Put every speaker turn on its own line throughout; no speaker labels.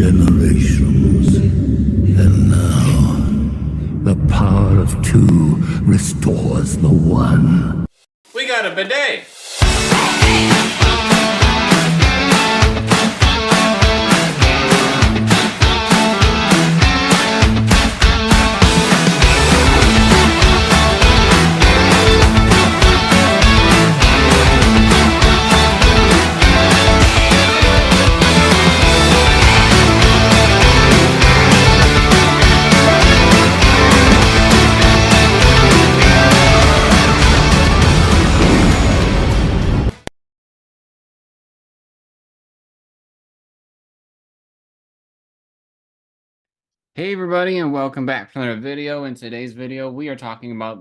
generations. And now, the power of two restores the one.
We got a bidet! Hey everybody, and welcome back to another video. In today's video, we are talking about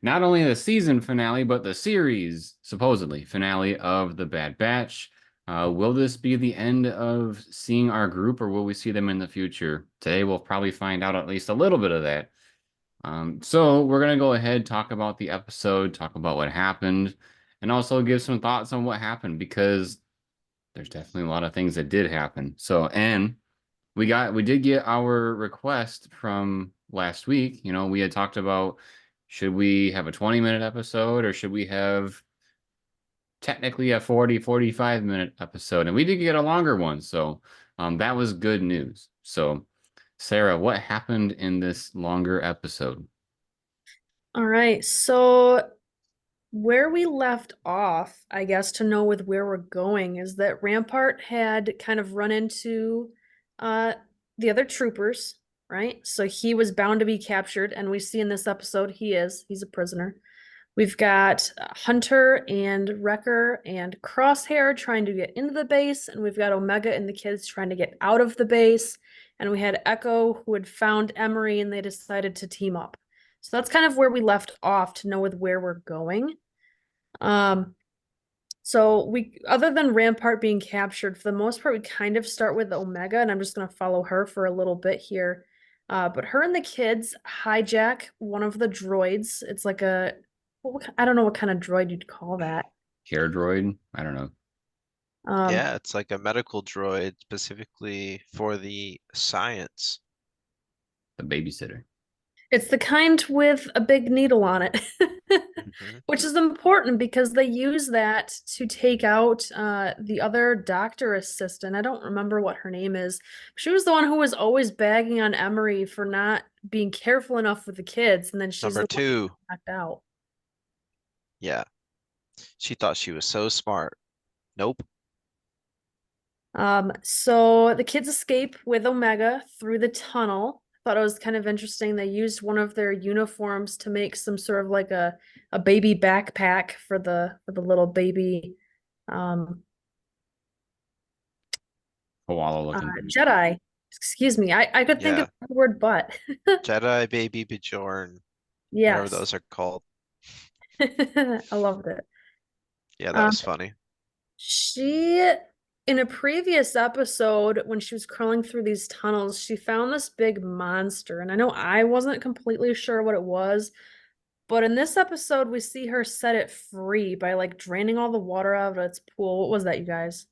not only the season finale, but the series, supposedly, finale of The Bad Batch. Will this be the end of seeing our group, or will we see them in the future? Today, we'll probably find out at least a little bit of that. So we're going to go ahead, talk about the episode, talk about what happened, and also give some thoughts on what happened, because there's definitely a lot of things that did happen. And we did get our request from last week. You know, we had talked about, should we have a 20-minute episode, or should we have technically a 45-minute episode? And we did get a longer one, so that was good news. So Sarah, what happened in this longer episode?
All right, so where we left off, I guess, to know with where we're going, is that Rampart had kind of run into the other troopers, right? So he was bound to be captured, and we see in this episode he's a prisoner. We've got Hunter and Wrecker and Crosshair trying to get into the base, and we've got Omega and the kids trying to get out of the base, and we had Echo who had found Emery, and they decided to team up. So that's kind of where we left off to know with where we're going. So we, other than Rampart being captured, for the most part, we kind of start with Omega, and I'm just going to follow her for a little bit here. But her and the kids hijack one of the droids. It's like I don't know what kind of droid you'd call that.
Care droid? I don't know.
Yeah, it's like a medical droid specifically for the science.
The babysitter.
It's the kind with a big needle on it, which is important because they use that to take out the other doctor assistant. I don't remember what her name is. She was the one who was always bagging on Emery for not being careful enough with the kids, and then she's
Number
the one who
two.
got knocked out.
Yeah. She thought she was so smart. Nope.
So the kids escape with Omega through the tunnel. Thought it was kind of interesting. They used one of their uniforms to make some sort of like a baby backpack for the little baby
Koala looking
Jedi. Excuse me. I could think of the word butt.
Jedi baby Bjorn.
Yes.
Whatever those are called.
I loved it.
Yeah, that was funny.
She, in a previous episode, when she was crawling through these tunnels, she found this big monster. And I know I wasn't completely sure what it was, but in this episode, we see her set it free by like draining all the water out of its pool. What was that, you guys?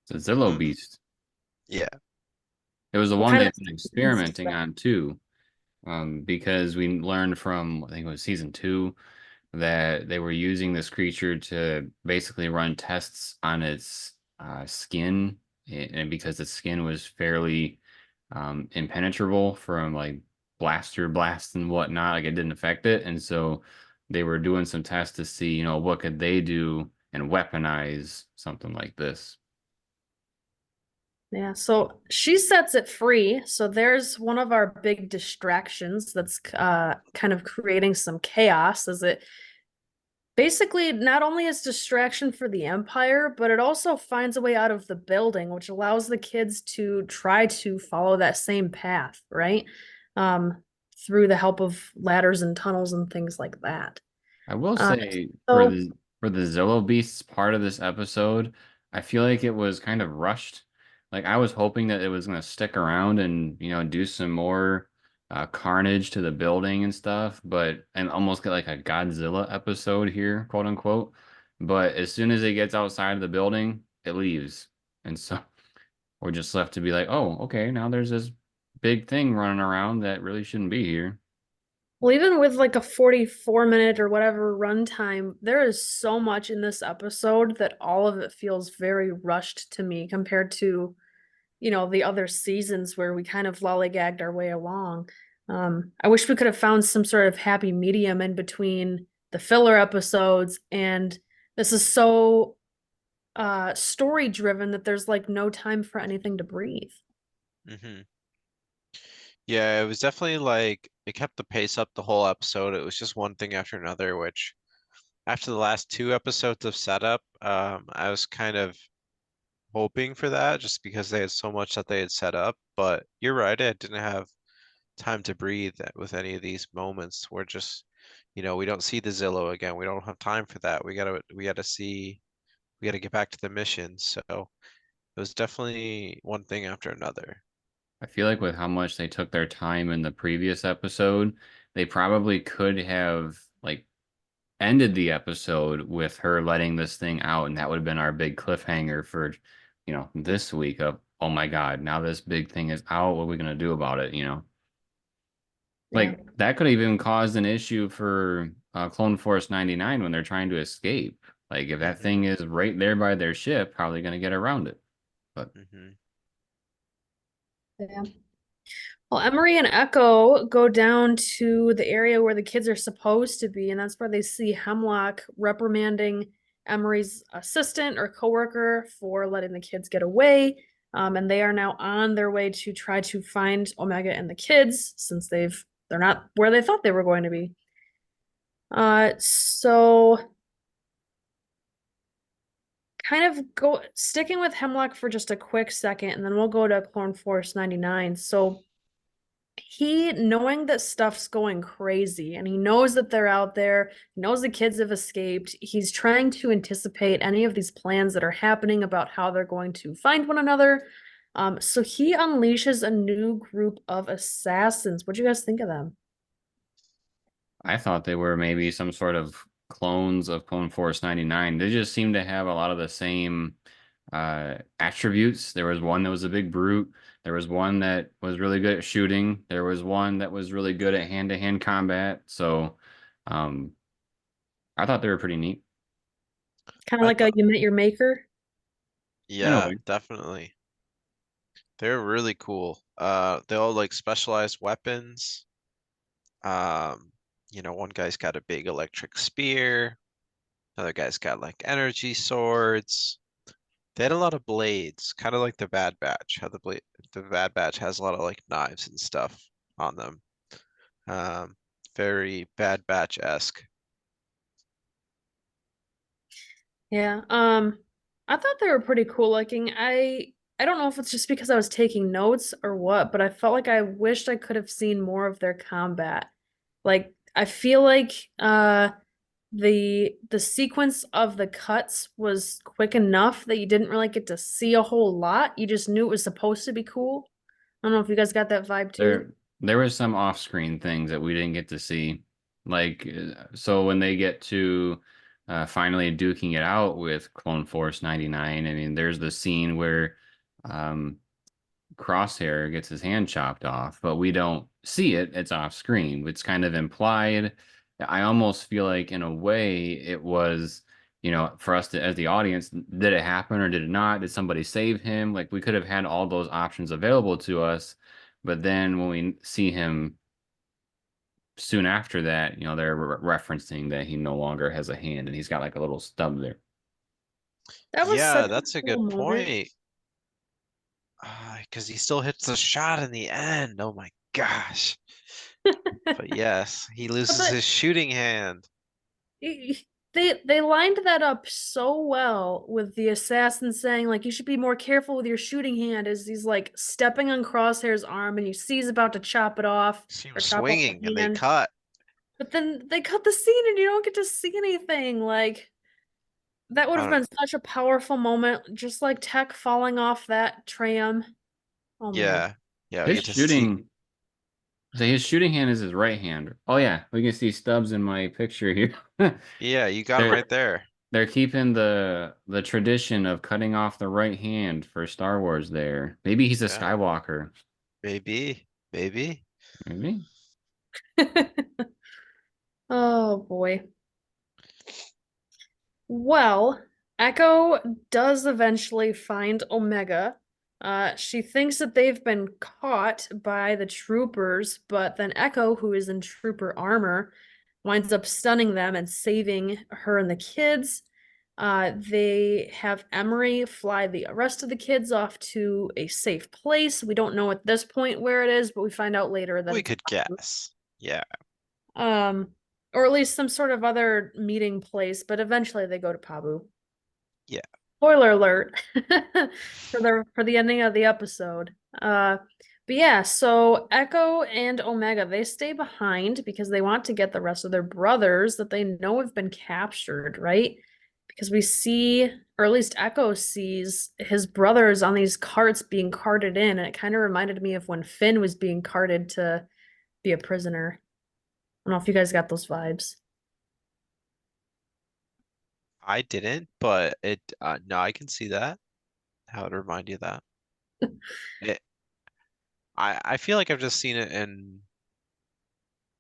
It's a Zillow beast.
Yeah.
It was the one they've been experimenting on too. Because we learned from, I think it was season 2, that they were using this creature to basically run tests on its skin, and because the skin was fairly impenetrable from like blaster blasts and whatnot, like it didn't affect it, and so they were doing some tests to see, you know, what could they do and weaponize something like this.
Yeah, so she sets it free. So there's one of our big distractions that's kind of creating some chaos, as it basically not only is distraction for the Empire, but it also finds a way out of the building, which allows the kids to try to follow that same path, right? Through the help of ladders and tunnels and things like that.
I will say, for the Zillow Beasts part of this episode, I feel like it was kind of rushed. Like, I was hoping that it was going to stick around and, you know, do some more carnage to the building and stuff, and almost get like a Godzilla episode here, quote unquote. But as soon as it gets outside of the building, it leaves. And so or just left to be like, oh, okay, now there's this big thing running around that really shouldn't be here.
Well, even with like a 44-minute or whatever runtime, there is so much in this episode that all of it feels very rushed to me compared to, the other seasons where we kind of lollygagged our way along. I wish we could have found some sort of happy medium in between the filler episodes, and this is so story driven that there's like no time for anything to breathe.
Hmm. Yeah, it was definitely like it kept the pace up the whole episode. It was just one thing after another, which after the last two episodes of setup, I was kind of hoping for that just because they had so much that they had set up. But you're right, I didn't have time to breathe with any of these moments. We're just, we don't see the Zillow again. We don't have time for that. We gotta get back to the mission. So it was definitely one thing after another.
I feel like with how much they took their time in the previous episode, they probably could have like ended the episode with her letting this thing out, and that would have been our big cliffhanger for, this week of, oh my God, now this big thing is out. What are we gonna do about it?
Yeah.
Like that could have even caused an issue for Clone Force 99 when they're trying to escape. Like if that
Hmm.
thing is right there by their ship, how are they gonna get around it? But
Hmm.
Yeah. Well, Emery and Echo go down to the area where the kids are supposed to be, and that's where they see Hemlock reprimanding Emery's assistant or coworker for letting the kids get away. And they are now on their way to try to find Omega and the kids since they're not where they thought they were going to be. So kind of go sticking with Hemlock for just a quick second, and then we'll go to Clone Force 99. So he knowing that stuff's going crazy and he knows that they're out there, he knows the kids have escaped, he's trying to anticipate any of these plans that are happening about how they're going to find one another. So he unleashes a new group of assassins. What do you guys think of them?
I thought they were maybe some sort of clones of Clone Force 99. They just seem to have a lot of the same attributes. There was one that was a big brute. There was one that was really good at shooting. There was one that was really good at hand-to-hand combat. So um, I thought they were pretty neat
Kind of
I
like a
thought,
you met your maker.
in a
yeah,
way.
definitely. They're really cool. They all like specialized weapons. Um, one guy's got a big electric spear. Another guy's got like energy swords. They had a lot of blades, kind of like the Bad Batch. How the Bad Batch has a lot of like knives and stuff on them. Um, very Bad Batch-esque.
Yeah. I thought they were pretty cool looking. I don't know if it's just because I was taking notes or what, but I felt like I wished I could have seen more of their combat. Like I feel like the sequence of the cuts was quick enough that you didn't really get to see a whole lot. You just knew it was supposed to be cool. I don't know if you guys got that vibe too.
There were some off-screen things that we didn't get to see. Like, so when they get to finally duking it out with Clone Force 99, I mean, there's the scene where um, Crosshair gets his hand chopped off, but we don't see it. It's off screen. It's kind of implied. I almost feel like, in a way, it was, for us to, as the audience, did it happen or did it not? Did somebody save him? Like, we could have had all those options available to us, but then when we see him soon after that, they're referencing that he no longer has a hand and he's got like a little stub there.
That was
Yeah,
such a
that's a
cool
good
moment.
point. Because he still hits the shot in the end. Oh my gosh. But yes, he
But
loses his shooting hand.
they lined that up so well with the assassin saying like you should be more careful with your shooting hand as he's like stepping on Crosshair's arm and you see he's about to chop it off
See him
or chop off
swinging
the
and they
hand.
cut.
But then they cut the scene and you don't get to see anything. Like that would
I
have
don't,
been such a powerful moment, just like Tech falling off that tram. Oh man.
yeah. Yeah, we
His
get to see.
shooting, his shooting hand is his right hand. Oh yeah, we can see stubs in my picture here.
Yeah, you got him
There,
right there.
they're keeping the tradition of cutting off the right hand for Star Wars there. Maybe he's a
Yeah,
Skywalker.
maybe, maybe.
Maybe.
Oh boy. Well, Echo does eventually find Omega. She thinks that they've been caught by the troopers, but then Echo, who is in trooper armor, winds up stunning them and saving her and the kids. They have Emery fly the rest of the kids off to a safe place. We don't know at this point where it is, but we find out later that
We
it's
could guess. Yeah.
um, or at least some sort of other meeting place, but eventually they go to Pabu.
Yeah.
Spoiler alert for the ending of the episode. But yeah, so Echo and Omega, they stay behind because they want to get the rest of their brothers that they know have been captured, right? Because we see, or at least Echo sees his brothers on these carts being carted in, and it kind of reminded me of when Finn was being carted to be a prisoner. I don't know if you guys got those vibes.
I didn't, but no, I can see that. How it remind you of that. It, I feel like I've just seen it in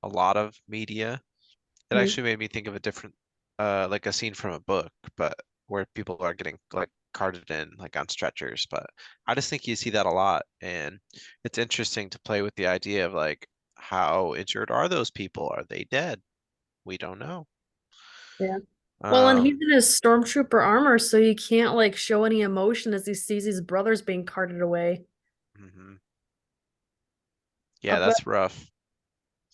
a lot of media. It
Mhm.
actually made me think of a different, like a scene from a book, but where people are getting like carted in, like on stretchers. But I just think you see that a lot, and it's interesting to play with the idea of like, how injured are those people? Are they dead? We don't know.
Yeah. Well, and he's
Um,
in his stormtrooper armor, so he can't like show any emotion as he sees his brothers being carted away.
mhm. Yeah,
But
that's rough.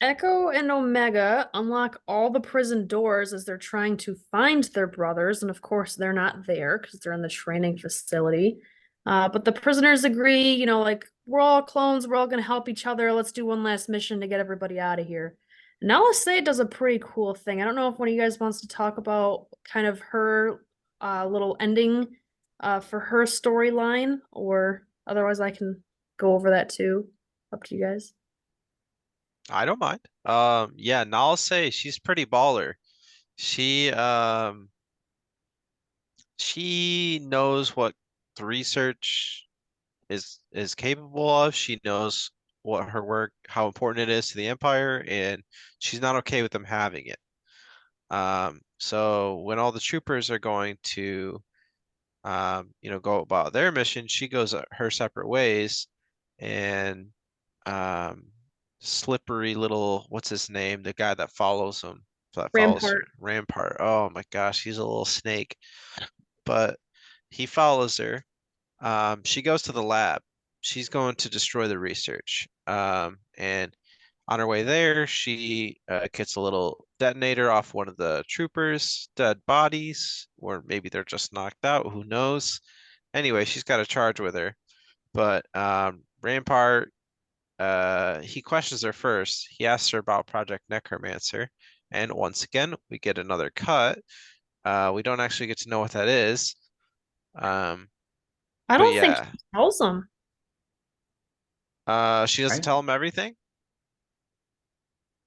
Echo and Omega unlock all the prison doors as they're trying to find their brothers, and of course they're not there because they're in the training facility. But the prisoners agree, like we're all clones, we're all gonna help each other. Let's do one last mission to get everybody out of here. Now Say does a pretty cool thing. I don't know if one of you guys wants to talk about kind of her little ending for her storyline, or otherwise I can go over that too. Up to you guys.
I don't mind. Yeah, say she's pretty baller. She she knows what the research is capable of. She knows what her work, how important it is to the Empire, and she's not okay with them having it. So when all the troopers are going to go about their mission, she goes her separate ways, and um, slippery little, what's his name? The guy that follows him, that follows her,
Rampart.
Rampart. Oh my gosh, he's a little snake, but he follows her. She goes to the lab. She's going to destroy the research. And on her way there, she gets a little detonator off one of the troopers' dead bodies, or maybe they're just knocked out. Who knows? Anyway, she's got a charge with her. But Rampart, he questions her first. He asks her about Project Necromancer. And once again, we get another cut. We don't actually get to know what that is. Um,
I
but
don't think
yeah,
he tells them.
she doesn't
I
tell him everything.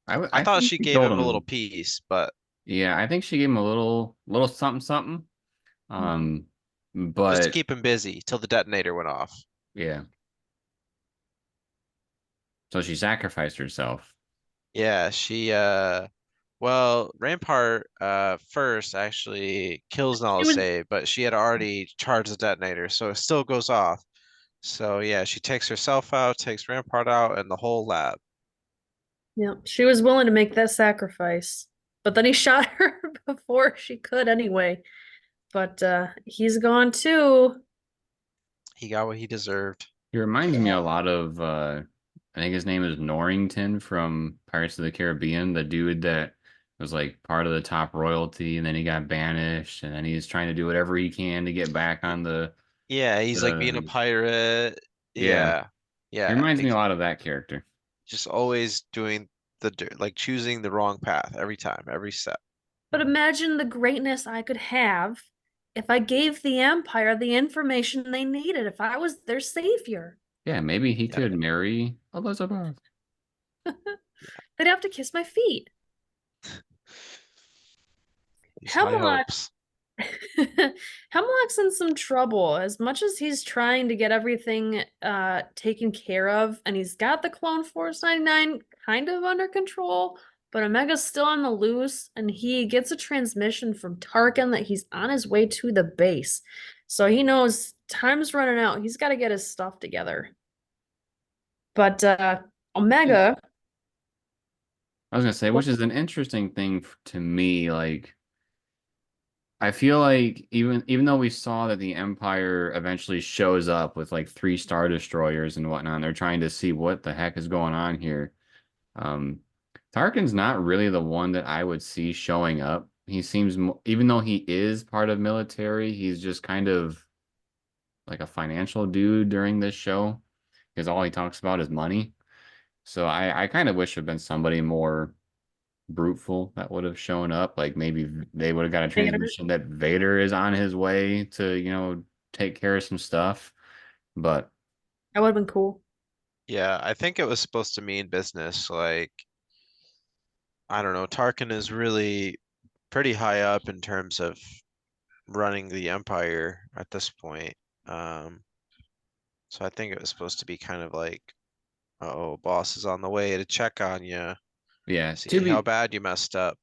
I
I
thought
think
she
she
gave
told
him a little
him.
piece, but
Yeah, I think she gave him a little something something. Um,
just to
but
keep him busy till the detonator went off.
yeah, so she sacrificed herself.
Yeah, well, Rampart first actually kills
She was,
Say, but she had already charged the detonator, so it still goes off. So yeah, she takes herself out, takes Rampart out, and the whole lab.
yeah, she was willing to make that sacrifice. But then he shot her before she could anyway. But he's gone too.
He got what he deserved.
He reminds me
Yeah.
a lot of I think his name is Norrington from Pirates of the Caribbean, the dude that was like part of the top royalty and then he got banished and then he's trying to do whatever he can to get back
Y-
on
Yeah, he's like being a
the
pirate.
yeah.
Yeah,
He
yeah,
reminds me a lot of that character.
just always doing like choosing the wrong path every time, every step.
But imagine the greatness I could have if I gave the Empire the information they needed, if I was their savior.
Yeah, maybe he
Yeah,
could marry Elizabeth.
They'd have to kiss my feet.
these high
Hemlock
hopes.
Hemlock's in some trouble. As much as he's trying to get everything taken care of, and he's got the Clone Force 99 kind of under control, but Omega's still on the loose, and he gets a transmission from Tarkin that he's on his way to the base. So he knows time's running out. He's got to get his stuff together. But Omega,
I was gonna say, which is an interesting thing to me. Like, I feel like even though we saw that the Empire eventually shows up with like 3 Star Destroyers and whatnot, they're trying to see what the heck is going on here. Um, Tarkin's not really the one that I would see showing up. He seems, even though he is part of military, he's just kind of like a financial dude during this show, because all he talks about is money. So I kind of wish it had been somebody more bruteful that would have shown up. Like maybe they would have got a
Vader.
transmission that Vader is on his way to, take care of some stuff. But
That would have been cool.
Yeah, I think it was supposed to mean business. Like, I don't know, Tarkin is really pretty high up in terms of running the Empire at this point. Um, so I think it was supposed to be kind of like, oh, boss is on the way to check on you,
yeah,
see how bad you messed up.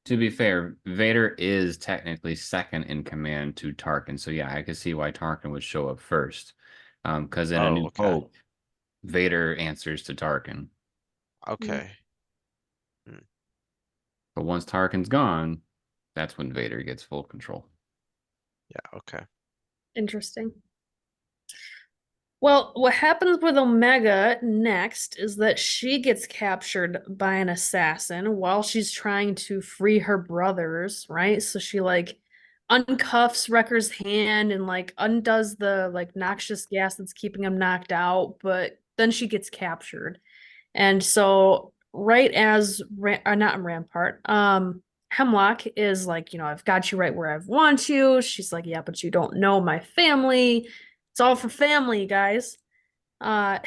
to be fair, Vader is technically second in command to Tarkin. So yeah, I could see why Tarkin would show up first. Because in A
Oh,
New
okay.
Hope, Vader answers to Tarkin.
Okay.
But once Tarkin's gone, that's when Vader gets full control.
Yeah, okay.
Interesting. Well, what happens with Omega next is that she gets captured by an assassin while she's trying to free her brothers, right? So she like uncuffs Wrecker's hand and like undoes the like noxious gas that's keeping him knocked out, but then she gets captured. And so right as not Rampart, Hemlock is like, I've got you right where I want you. She's like, yeah, but you don't know my family. It's all for family, guys. Uh,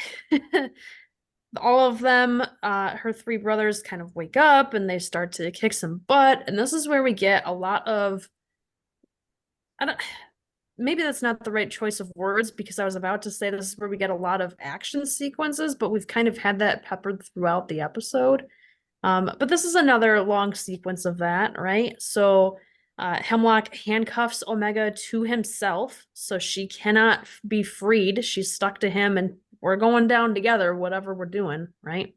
all of them, her 3 brothers kind of wake up and they start to kick some butt. And this is where we get a lot of, I don't, maybe that's not the right choice of words because I was about to say this is where we get a lot of action sequences, but we've kind of had that peppered throughout the episode. But this is another long sequence of that, right? So Hemlock handcuffs Omega to himself, so she cannot be freed. She's stuck to him, and we're going down together, whatever we're doing, right?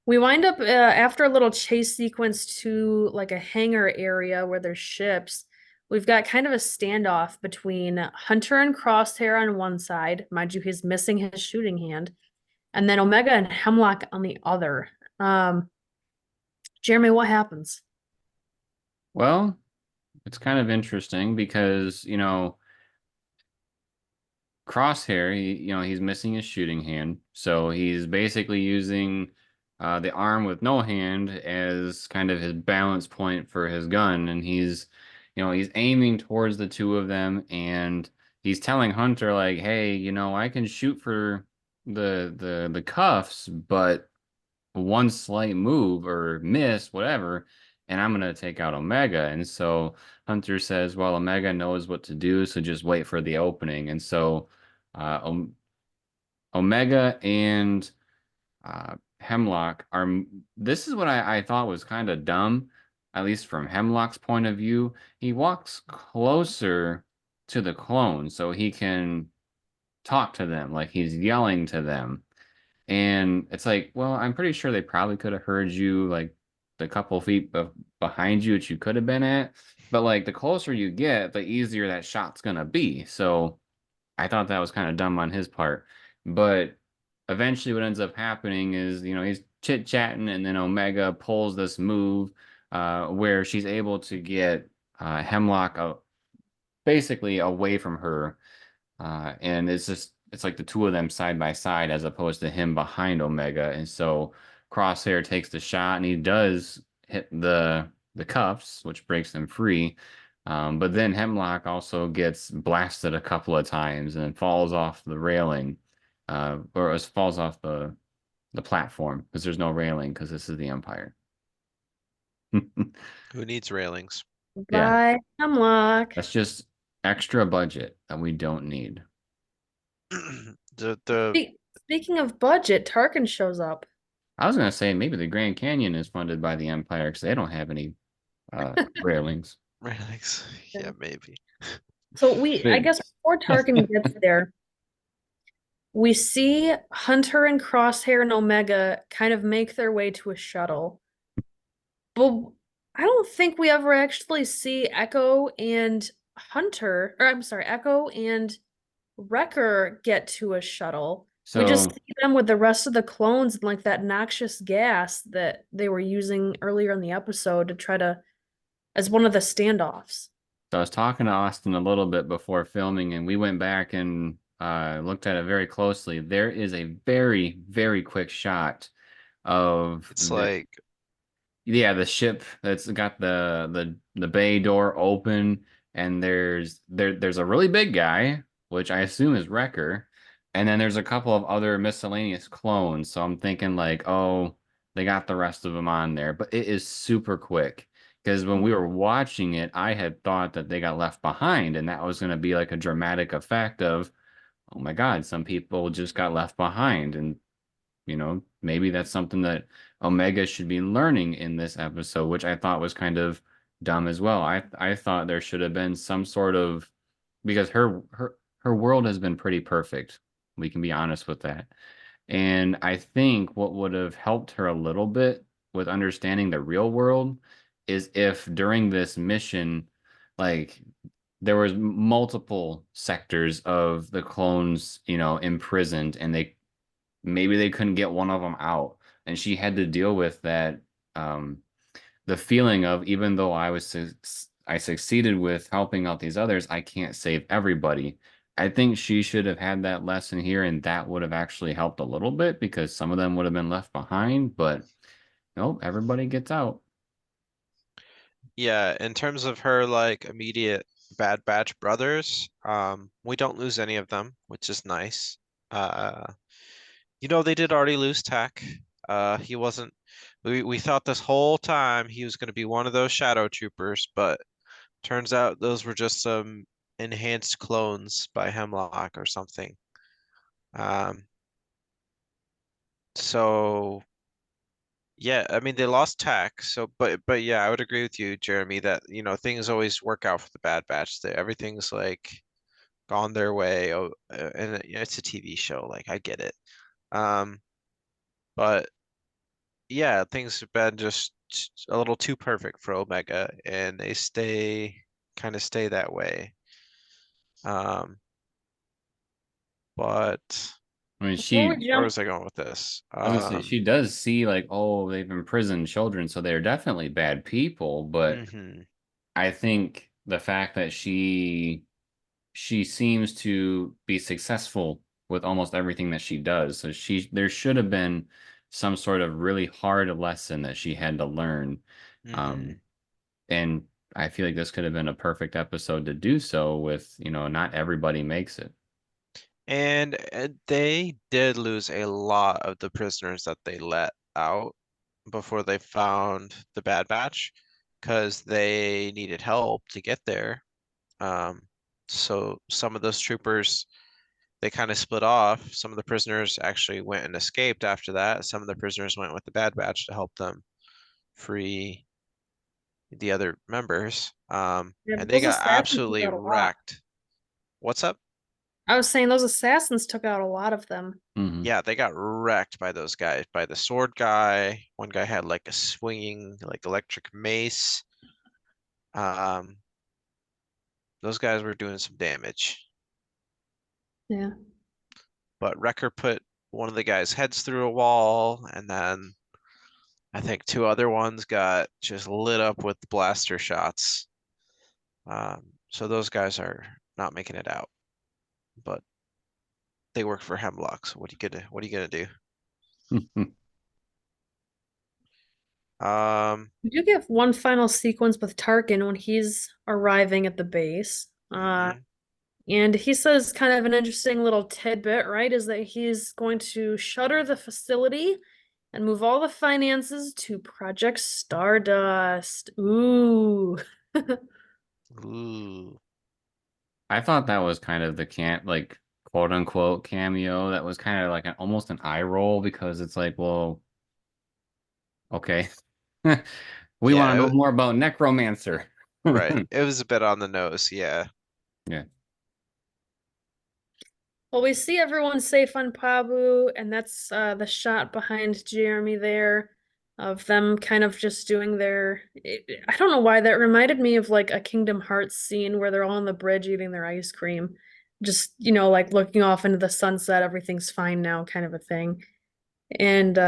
We wind up after a little chase sequence to like a hangar area where there's ships. We've got kind of a standoff between Hunter and Crosshair on one side. Mind you, he's missing his shooting hand. And then Omega and Hemlock on the other. Jeremy, what happens?
Well, it's kind of interesting because, Crosshair, he's missing his shooting hand. So he's basically using the arm with no hand as kind of his balance point for his gun. And he's aiming towards the 2 of them, and he's telling Hunter like, hey, I can shoot for the cuffs, but one slight move or miss, whatever, and I'm gonna take out Omega. And so Hunter says, well, Omega knows what to do, so just wait for the opening. And so Omega and Hemlock are, this is what I thought was kind of dumb, at least from Hemlock's point of view. He walks closer to the clone so he can talk to them, like he's yelling to them. And it's like, well, I'm pretty sure they probably could have heard you like the couple feet behind you that you could have been at. But like the closer you get, the easier that shot's gonna be. So I thought that was kind of dumb on his part. But eventually what ends up happening is, he's chit-chatting, and then Omega pulls this move where she's able to get Hemlock basically away from her. And it's like the 2 of them side by side as opposed to him behind Omega. And so Crosshair takes the shot, and he does hit the cuffs, which breaks them free. But then Hemlock also gets blasted a couple of times and falls off the railing, or falls off the platform because there's no railing because this is the Empire.
Who needs railings?
Yeah,
Bye, Hemlock.
that's just extra budget that we don't need.
The
Speaking of budget, Tarkin shows up.
I was gonna say maybe the Grand Canyon is funded by the Empire because they don't have any railings.
railings.
Yeah.
Yeah, maybe.
So I
But
guess before Tarkin gets there, we see Hunter and Crosshair and Omega kind of make their way to a shuttle. But I don't think we ever actually see Echo and Hunter, or I'm sorry, Echo and Wrecker get to a shuttle. We just
so
see them with the rest of the clones and like that noxious gas that they were using earlier in the episode to try to, as one of the standoffs.
So I was talking to Austin a little bit before filming, and we went back and looked at it very closely. There is a very, very quick shot of
It's like
the ship that's got the bay door open, and there's a really big guy, which I assume is Wrecker, and then there's a couple of other miscellaneous clones. So I'm thinking like, oh, they got the rest of them on there, but it is super quick. Because when we were watching it, I had thought that they got left behind, and that was going to be like a dramatic effect of, oh my God, some people just got left behind. And maybe that's something that Omega should be learning in this episode, which I thought was kind of dumb as well. I thought there should have been some sort of, because her world has been pretty perfect. We can be honest with that. And I think what would have helped her a little bit with understanding the real world is if during this mission, like there was multiple sectors of the clones, imprisoned, and maybe they couldn't get one of them out, and she had to deal with that, um, the feeling of, even though I succeeded with helping out these others, I can't save everybody. I think she should have had that lesson here, and that would have actually helped a little bit because some of them would have been left behind, but nope, everybody gets out.
yeah, in terms of her like immediate Bad Batch brothers, we don't lose any of them, which is nice. Uh they did already lose Tech. He wasn't we thought this whole time he was gonna be one of those shadow troopers, but turns out those were just some enhanced clones by Hemlock or something. Um so yeah, I mean they lost Tech, so but yeah, I would agree with you, Jeremy, that things always work out for the Bad Batch. That everything's like gone their way. Oh, and it's a TV show, like I get it. Um, but yeah, things have been just a little too perfect for Omega, and they kind of stay that way. Um, but
I mean,
Before we
where
jump,
was I going with this?
I was gonna say she does see like, oh, they've imprisoned children, so they're definitely bad people, but
Mhm,
I think the fact that she seems to be successful with almost everything that she does. So there should have been some sort of really hard lesson that she had to learn. Um,
mhm.
and I feel like this could have been a perfect episode to do so with, not everybody makes it.
And they did lose a lot of the prisoners that they let out before they found the Bad Batch because they needed help to get there. Um, so some of those troopers, they kind of split off. Some of the prisoners actually went and escaped after that. Some of the prisoners went with the Bad Batch to help them free the other members.
yeah,
And
but
they
those
got
assassins took
absolutely
out a lot.
wrecked. What's up?
I was saying those assassins took out a lot of them.
Hmm.
Yeah, they got wrecked by those guys, by the sword guy. One guy had like a swinging, like electric mace. Um, those guys were doing some damage.
Yeah.
But Wrecker put one of the guys' heads through a wall, and then I think two other ones got just lit up with blaster shots. So those guys are not making it out, but they work for Hemlock. So what are you gonna do?
We do get one final sequence with Tarkin when he's arriving at the base.
Mhm.
And he says kind of an interesting little tidbit, right? Is that he's going to shutter the facility and move all the finances to Project Stardust. Ooh.
Ooh.
I thought that was kind of the quote unquote cameo that was kind of like almost an eye roll because it's like, well, okay. We want to
Yeah,
know more about Necromancer.
right. It was a bit on the nose, yeah.
Yeah.
Well, we see everyone safe on Pabu, and that's the shot behind Jeremy there of them kind of just doing their. I don't know why that reminded me of like a Kingdom Hearts scene where they're all on the bridge eating their ice cream. Just, like looking off into the sunset, everything's fine now, kind of a thing. And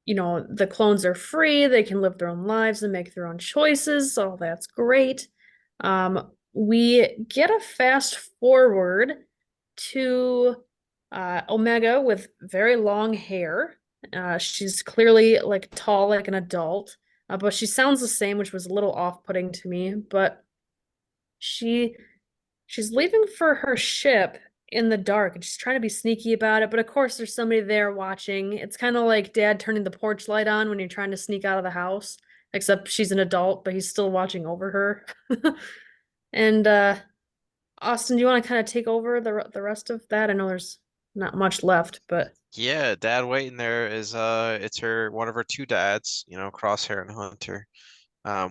the clones are free, they can live their own lives and make their own choices, so that's great. We get a fast forward to Omega with very long hair. She's clearly like tall, like an adult, but she sounds the same, which was a little off-putting to me. But she she's leaving for her ship in the dark and she's trying to be sneaky about it, but of course there's somebody there watching. It's kind of like dad turning the porch light on when you're trying to sneak out of the house, except she's an adult, but he's still watching over her. And Austin, do you want to kind of take over the rest of that? I know there's not much left, but
Yeah, dad waiting there is it's one of her two dads, Crosshair and Hunter.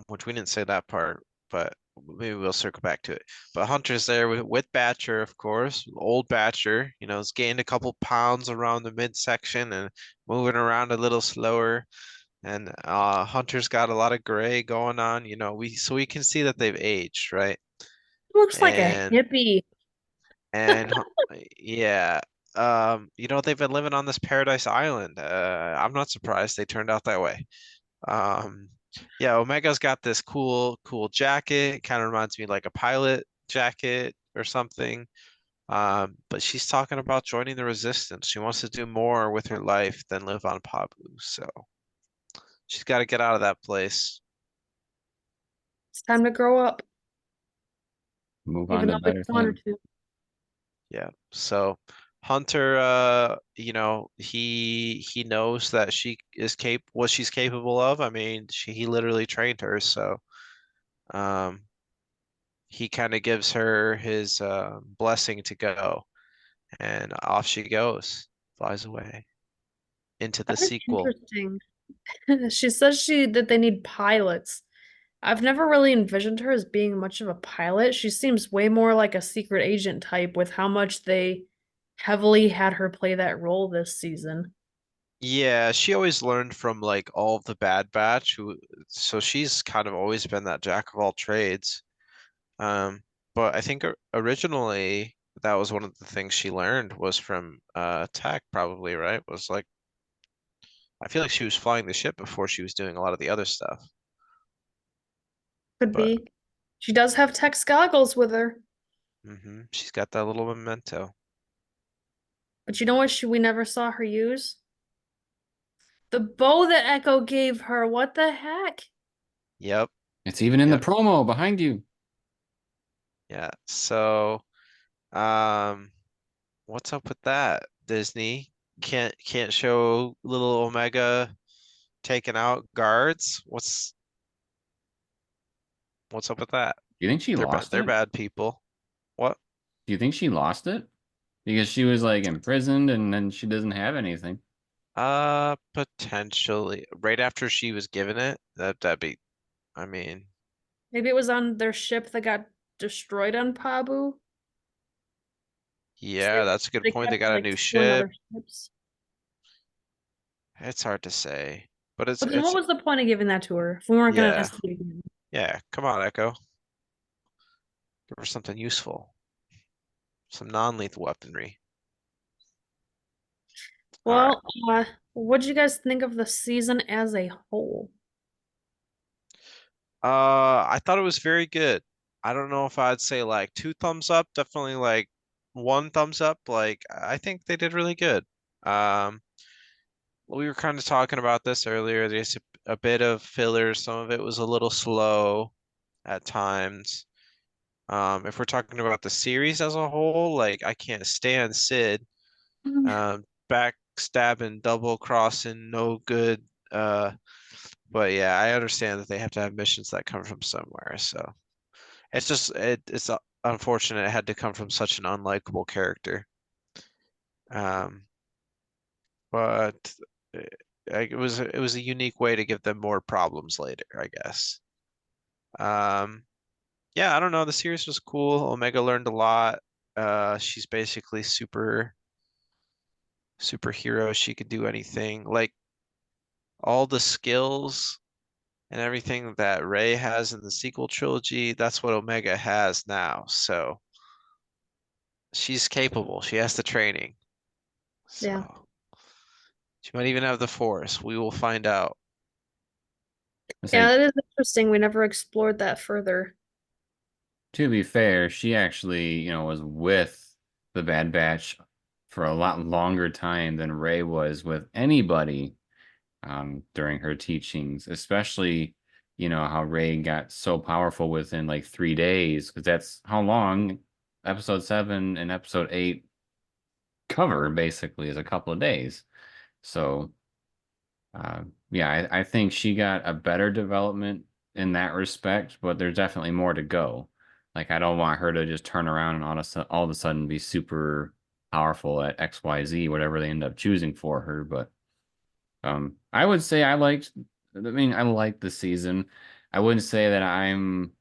Which we didn't say that part, but maybe we'll circle back to it. But Hunter's there with Batcher, of course, old Batcher, has gained a couple pounds around the midsection and moving around a little slower. And Hunter's got a lot of gray going on, we can see that they've aged, right?
looks like a
And
hippie.
and yeah, they've been living on this paradise island. I'm not surprised they turned out that way. Um, yeah, Omega's got this cool jacket. Kind of reminds me like a pilot jacket or something. But she's talking about joining the resistance. She wants to do more with her life than live on Pabu. So she's got to get out of that place.
It's time to grow up,
Move on
even
to
though it's
better
one or
things.
two.
Yeah. So Hunter, he knows that what she's capable of. I mean, he literally trained her, so um he kind of gives her his blessing to go, and off she goes, flies away into the
That is
sequel.
interesting. She says that they need pilots. I've never really envisioned her as being much of a pilot. She seems way more like a secret agent type with how much they heavily had her play that role this season.
Yeah, she always learned from like all of the Bad Batch, so she's kind of always been that jack of all trades. But I think originally that was one of the things she learned was from Tech, probably, right? Was like I feel like she was flying the ship before she was doing a lot of the other stuff.
Could
But
be. She does have Tex goggles with her.
she's got that little memento.
But you know what we never saw her use? The bow that Echo gave her. What the heck?
Yep,
It's even in the
yep,
promo behind you.
yeah. So, um, what's up with that, Disney? Can't show little Omega taking out guards? What's up with that?
Do you think she lost
They're
it?
bad people. What?
Do you think she lost it? Because she was like imprisoned and then she doesn't have anything.
Potentially. Right after she was given it, that'd be, I mean,
Maybe it was on their ship that got destroyed on Pabu. So
yeah, that's a good
they
point. They
kept
got a
like
new
stealing
ship.
other ships.
It's hard to say, but
But then what was the point of giving that to her if we weren't gonna
yeah,
see it again?
yeah. Come on, Echo. Give her something useful, some non-lethal weaponry. All right.
Well, what do you guys think of the season as a whole?
I thought it was very good. I don't know if I'd say like two thumbs up, definitely like one thumbs up. Like I think they did really good. Um, we were kind of talking about this earlier. There's a bit of filler. Some of it was a little slow at times. If we're talking about the series as a whole, like I can't stand Sid. Backstabbing, double crossing, no good. But yeah, I understand that they have to have missions that come from somewhere. So it's just it's unfortunate it had to come from such an unlikable character. Um, but it was a unique way to give them more problems later, I guess. Um, yeah, I don't know. The series was cool. Omega learned a lot. She's basically superhero. She could do anything. Like all the skills and everything that Rey has in the sequel trilogy, that's what Omega has now. So she's capable. She has the training.
Yeah.
So she might even have the Force. We will find out.
I
Yeah,
say,
that is interesting. We never explored that further.
to be fair, she actually, was with the Bad Batch for a lot longer time than Rey was with anybody during her teachings, especially, how Rey got so powerful within like 3 days, because that's how long episode 7 and episode 8 cover basically is a couple of days. So, yeah, I think she got a better development in that respect, but there's definitely more to go. Like, I don't want her to just turn around and all of a sudden be super powerful at XYZ, whatever they end up choosing for her. But I would say I liked the season. I wouldn't say that I'm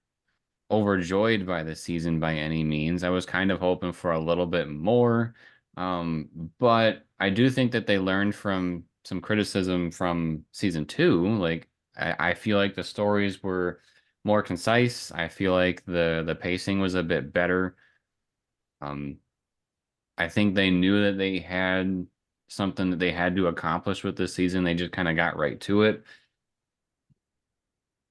overjoyed by the season by any means. I was kind of hoping for a little bit more. But I do think that they learned from some criticism from season 2. Like I feel like the stories were more concise. I feel like the pacing was a bit better. Um, I think they knew that they had something that they had to accomplish with this season. They just kind of got right to it.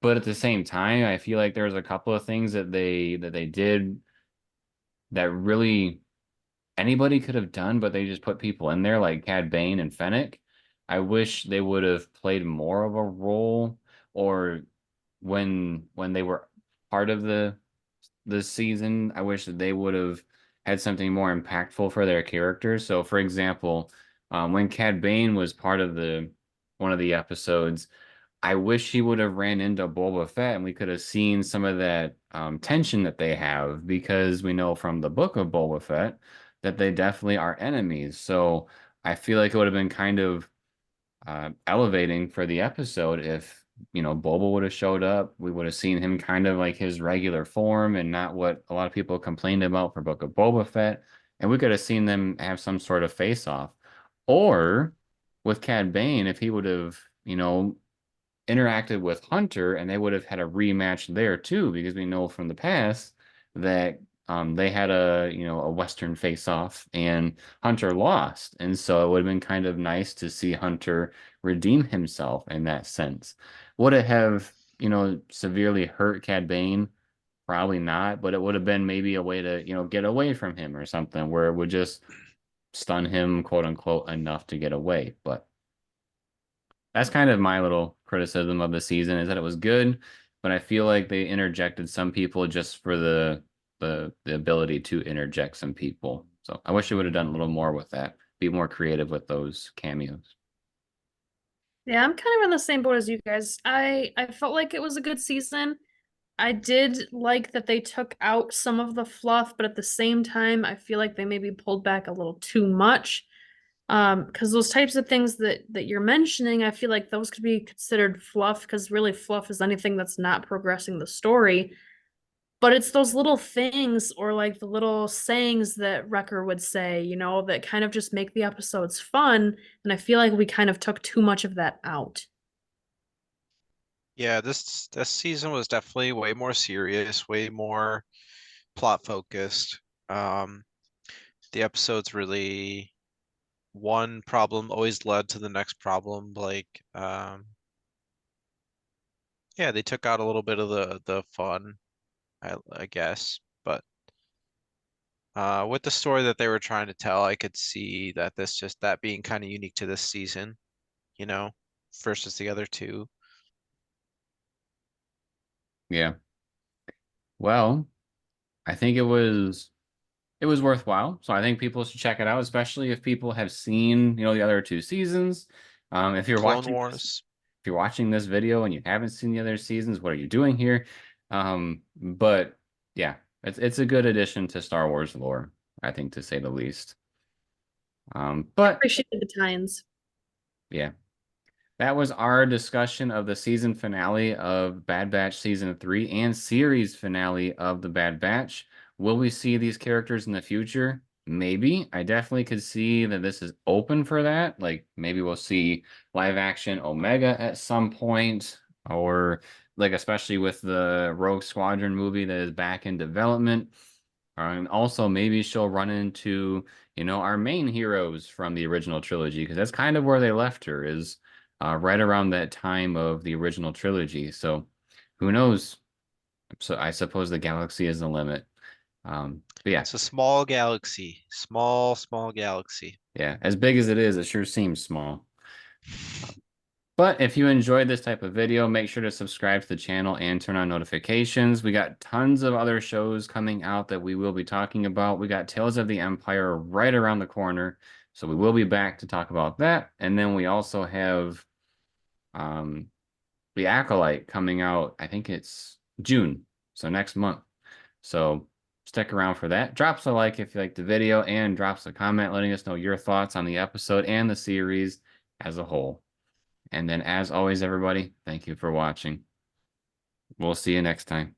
But at the same time, I feel like there's a couple of things that they did that really anybody could have done, but they just put people in there like Cad Bane and Fennec. I wish they would have played more of a role, or when they were part of the season, I wish that they would have had something more impactful for their characters. So, for example, when Cad Bane was part of the one of the episodes, I wish he would have ran into Boba Fett and we could have seen some of that tension that they have, because we know from the book of Boba Fett that they definitely are enemies. So I feel like it would have been kind of elevating for the episode if, Boba would have showed up. We would have seen him kind of like his regular form and not what a lot of people complained about for Book of Boba Fett. And we could have seen them have some sort of face off. Or with Cad Bane, if he would have, interacted with Hunter, and they would have had a rematch there too, because we know from the past that they had a Western face-off and Hunter lost, and so it would have been kind of nice to see Hunter redeem himself in that sense. Would it have severely hurt Cad Bane? Probably not, but it would have been maybe a way to get away from him or something, where it would just stun him, quote unquote, enough to get away. But that's kind of my little criticism of the season, is that it was good, but I feel like they interjected some people just for the ability to interject some people. So I wish they would have done a little more with that. Be more creative with those cameos.
Yeah, I'm kind of in the same boat as you guys. I felt like it was a good season. I did like that they took out some of the fluff, but at the same time, I feel like they maybe pulled back a little too much. Because those types of things that you're mentioning, I feel like those could be considered fluff, because really fluff is anything that's not progressing the story. But it's those little things, or like the little sayings that Wrecker would say, that kind of just make the episodes fun. And I feel like we kind of took too much of that out.
Yeah, this season was definitely way more serious, way more plot focused. Um, the episodes really one problem always led to the next problem. Like, yeah, they took out a little bit of the fun, I guess. But with the story that they were trying to tell, I could see that that being kind of unique to this season, you know, versus the other two.
Yeah. Well, I think it was worthwhile. So I think people should check it out, especially if people have seen, the other two seasons. If you're
Clone
watching this,
Wars.
you're watching this video and you haven't seen the other seasons, what are you doing here? But yeah, it's a good addition to Star Wars lore, I think, to say the least. But
Appreciate the tines.
yeah, that was our discussion of the season finale of Bad Batch Season 3 and series finale of The Bad Batch. Will we see these characters in the future? Maybe. I definitely could see that this is open for that. Like, maybe we'll see live action Omega at some point, or like, especially with the Rogue Squadron movie that is back in development. And also, maybe she'll run into, our main heroes from the original trilogy, because that's kind of where they left her, is right around that time of the original trilogy. So who knows? So I suppose the galaxy is the limit. But yeah,
It's a small galaxy, small galaxy.
yeah, as big as it is, it sure seems small. But if you enjoyed this type of video, make sure to subscribe to the channel and turn on notifications. We got tons of other shows coming out that we will be talking about. We got Tales of the Empire right around the corner, so we will be back to talk about that. And then we also have The Acolyte coming out, I think it's June, so next month. So stick around for that. Drop us a like if you liked the video, and drop us a comment letting us know your thoughts on the episode and the series as a whole. And then, as always, everybody, thank you for watching. We'll see you next time.